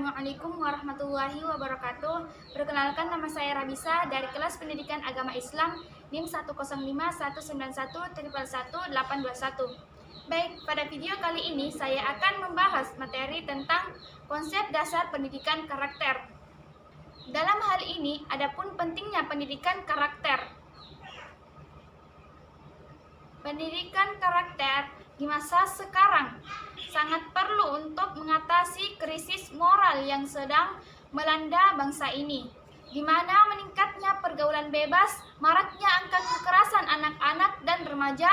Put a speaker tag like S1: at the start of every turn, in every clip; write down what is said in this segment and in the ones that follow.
S1: Assalamualaikum warahmatullahi wabarakatuh. Perkenalkan, nama saya Rabisa dari kelas Pendidikan Agama Islam NIM 105.191.111.821. Baik, pada video kali ini saya akan membahas materi tentang konsep dasar pendidikan karakter. Dalam hal ini, adapun pentingnya pendidikan karakter. Pendidikan karakter di masa sekarang sangat perlu untuk mengatasi krisis moral yang sedang melanda bangsa ini, di mana meningkatnya pergaulan bebas, maraknya angka kekerasan anak-anak dan remaja,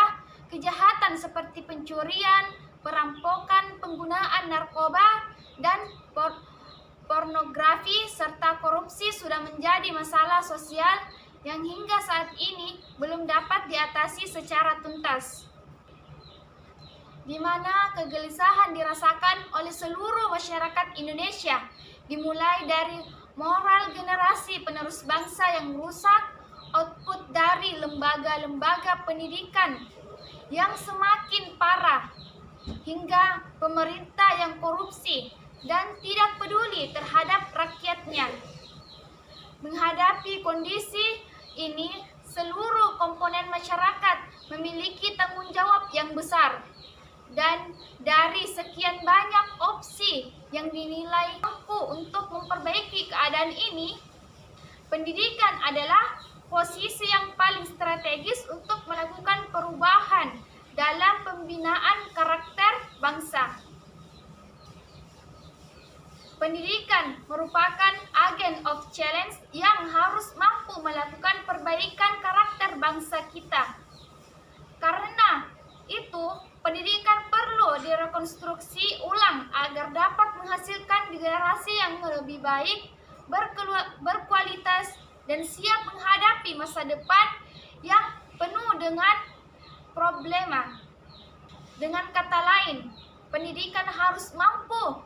S1: kejahatan seperti pencurian, perampokan, penggunaan narkoba, dan pornografi serta korupsi sudah menjadi masalah sosial yang hingga saat ini belum dapat diatasi secara tuntas, di mana kegelisahan dirasakan oleh seluruh masyarakat Indonesia, dimulai dari moral generasi penerus bangsa yang rusak, output dari lembaga-lembaga pendidikan yang semakin parah, hingga pemerintah yang korupsi dan tidak peduli terhadap rakyatnya. Menghadapi kondisi ini, seluruh komponen masyarakat memiliki tanggung jawab yang besar. Dan dari sekian banyak opsi yang dinilai mampu untuk memperbaiki keadaan ini, pendidikan adalah posisi yang paling strategis untuk melakukan perubahan dalam pembinaan karakter bangsa. Pendidikan merupakan agen of challenge yang harus mampu melakukan perbaikan karakter bangsa kita. Karena itu, pendidikan perlu direkonstruksi ulang agar dapat menghasilkan generasi yang lebih baik, berkualitas, dan siap menghadapi masa depan yang penuh dengan problema. Dengan kata lain, pendidikan harus mampu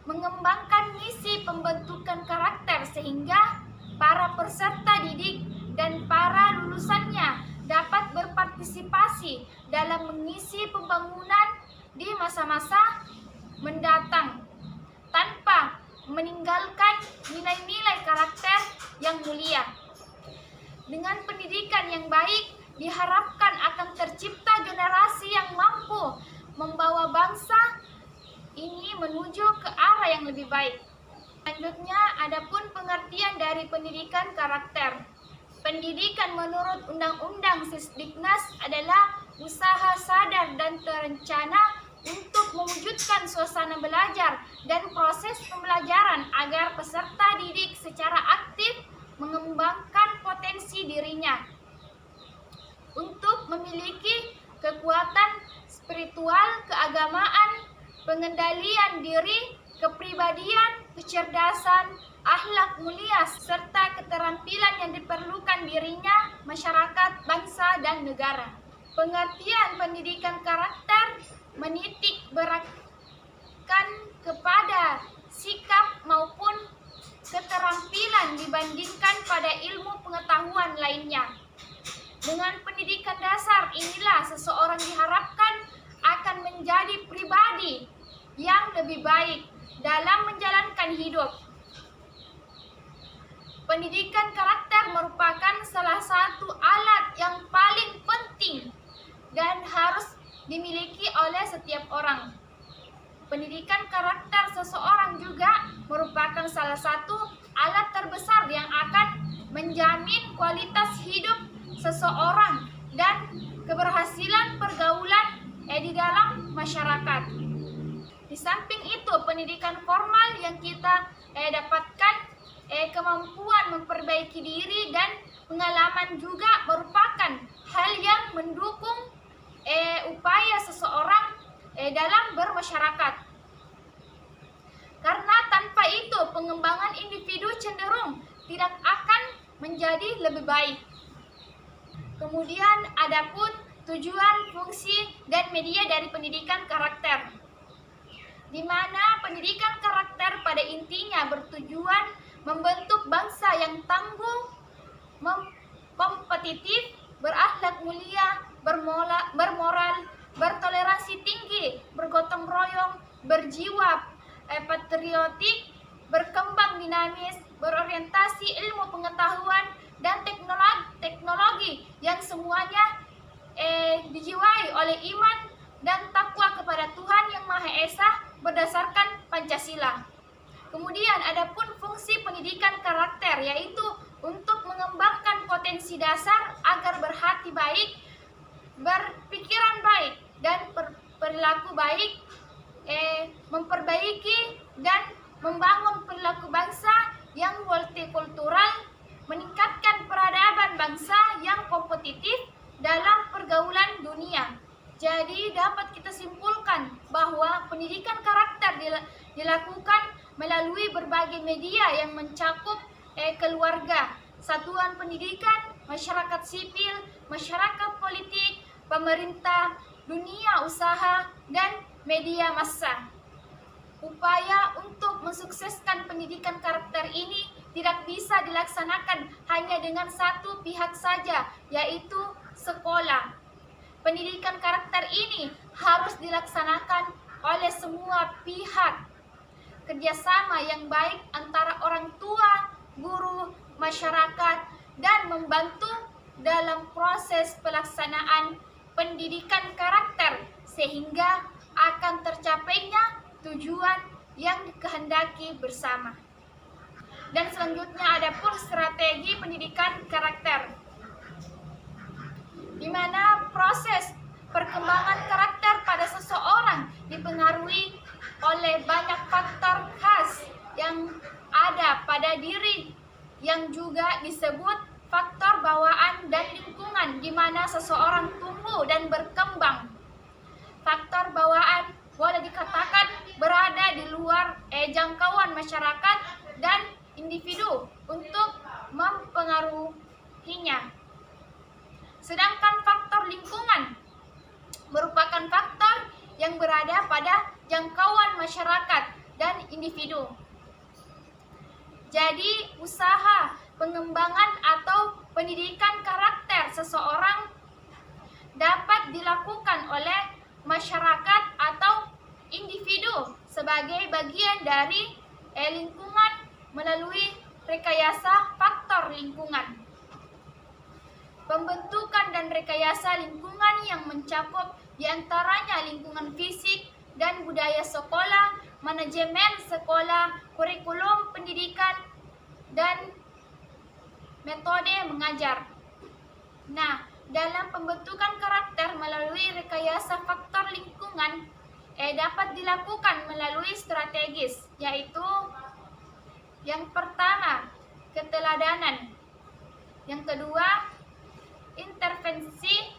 S1: mengembangkan misi pembentukan karakter sehingga para peserta didik dan para lulusannya dapat berpartisipasi dalam mengisi pembangunan di masa-masa mendatang tanpa meninggalkan nilai-nilai karakter yang mulia. Dengan pendidikan yang baik, diharapkan akan tercipta generasi yang mampu membawa bangsa ini menuju ke arah yang lebih baik. Selanjutnya, adapun pengertian dari pendidikan karakter. Pendidikan menurut Undang-Undang Sisdiknas adalah usaha sadar dan terencana untuk mewujudkan suasana belajar dan proses pembelajaran agar peserta didik secara aktif mengembangkan potensi dirinya untuk memiliki kekuatan spiritual, keagamaan, pengendalian diri, kepribadian, kecerdasan, akhlak mulia, serta keterampilan yang diperlukan dirinya, masyarakat, bangsa, dan negara. Pengertian pendidikan karakter menitik beratkan kepada sikap maupun keterampilan dibandingkan pada ilmu pengetahuan lainnya. Dengan pendidikan dasar inilah seseorang diharapkan akan menjadi pribadi yang lebih baik dalam menjalankan hidup. Pendidikan karakter merupakan salah satu alat yang paling penting dan harus dimiliki oleh setiap orang. Pendidikan karakter seseorang juga merupakan salah satu alat terbesar yang akan menjamin kualitas hidup seseorang dan keberhasilan pergaulan di dalam masyarakat. Di samping itu, pendidikan formal yang kita dapatkan, kemampuan memperbaiki diri dan pengalaman juga merupakan hal yang mendukung upaya seseorang dalam bermasyarakat. Karena tanpa itu, pengembangan individu cenderung tidak akan menjadi lebih baik. Kemudian, adapun tujuan, fungsi, dan media dari pendidikan karakter, di mana pendidikan karakter pada intinya bertujuan membentuk bangsa yang tangguh, kompetitif, berakhlak mulia, bermoral, bertoleransi tinggi, bergotong royong, berjiwa patriotik, yang dinamis, berorientasi ilmu pengetahuan dan teknologi yang semuanya dijiwai oleh iman dan takwa kepada Tuhan Yang Maha Esa berdasarkan Pancasila. Kemudian adapun fungsi pendidikan karakter, yaitu untuk mengembangkan potensi dasar agar berhati baik, berpikiran baik, dan perilaku baik, memperbaiki dan membangun perilaku bangsa yang multikultural, meningkatkan peradaban bangsa yang kompetitif dalam pergaulan dunia. Jadi dapat kita simpulkan bahwa pendidikan karakter dilakukan melalui berbagai media yang mencakup keluarga, satuan pendidikan, masyarakat sipil, masyarakat politik, pemerintah, dunia usaha, dan media massa. Upaya untuk mensukseskan pendidikan karakter ini tidak bisa dilaksanakan hanya dengan satu pihak saja, yaitu sekolah. Pendidikan karakter ini harus dilaksanakan oleh semua pihak. Kerjasama yang baik antara orang tua, guru, masyarakat, dan membantu dalam proses pelaksanaan pendidikan karakter sehingga akan tercapainya tujuan yang dikehendaki bersama. Dan selanjutnya ada pun strategi pendidikan karakter, di mana proses perkembangan karakter pada seseorang dipengaruhi oleh banyak faktor khas yang ada pada diri yang juga disebut faktor bawaan dan lingkungan di mana seseorang tumbuh dan berkembang. Faktor bawaan boleh dikatakan berada di luar jangkauan masyarakat dan individu untuk mempengaruhinya. Sedangkan faktor lingkungan merupakan faktor yang berada pada jangkauan masyarakat dan individu. Jadi, usaha pengembangan atau pendidikan karakter seseorang dapat dilakukan oleh masyarakat atau individu sebagai bagian dari lingkungan melalui rekayasa faktor lingkungan. Pembentukan dan rekayasa lingkungan yang mencakup diantaranya lingkungan fisik dan budaya sekolah, manajemen sekolah, kurikulum pendidikan, dan metode mengajar. Nah, dalam pembentukan karakter melalui rekayasa faktor lingkungan dapat dilakukan melalui strategis, yaitu yang pertama, keteladanan. Yang kedua, intervensi.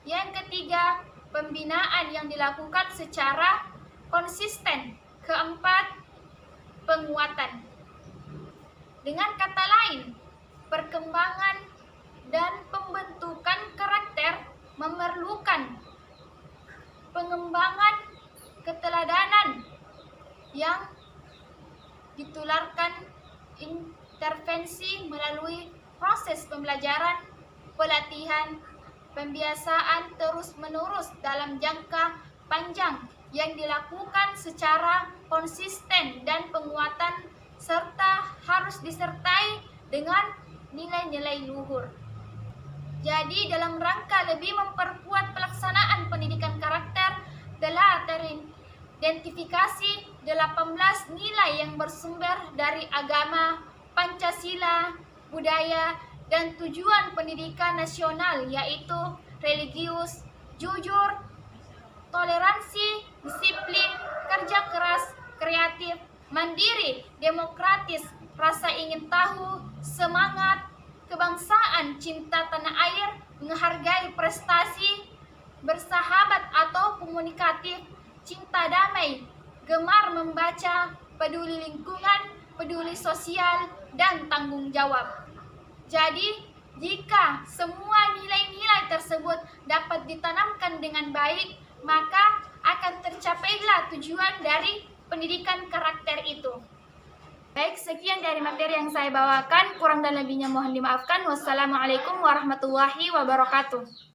S1: Yang ketiga, pembinaan yang dilakukan secara konsisten. Keempat, penguatan. Dengan kata lain, perkembangan dan pembentukan karakter memerlukan pengembangan keteladanan yang ditularkan intervensi melalui proses pembelajaran, pelatihan, pembiasaan terus-menerus dalam jangka panjang yang dilakukan secara konsisten dan penguatan serta harus disertai dengan nilai-nilai luhur. Jadi dalam rangka lebih memperkuat pelaksanaan pendidikan karakter telah teridentifikasi 18 nilai yang bersumber dari agama, Pancasila, budaya, dan tujuan pendidikan nasional, yaitu religius, jujur, toleransi, disiplin, kerja keras, kreatif, mandiri, demokratis, rasa ingin tahu, semangat, kebangsaan, cinta tanah air, menghargai prestasi, bersahabat atau komunikatif, cinta damai, gemar membaca, peduli lingkungan, peduli sosial, dan tanggung jawab. Jadi, jika semua nilai-nilai tersebut dapat ditanamkan dengan baik, maka akan tercapailah tujuan dari pendidikan karakter itu. Baik, sekian dari materi yang saya bawakan. Kurang dan lebihnya mohon dimaafkan. Wassalamualaikum warahmatullahi wabarakatuh.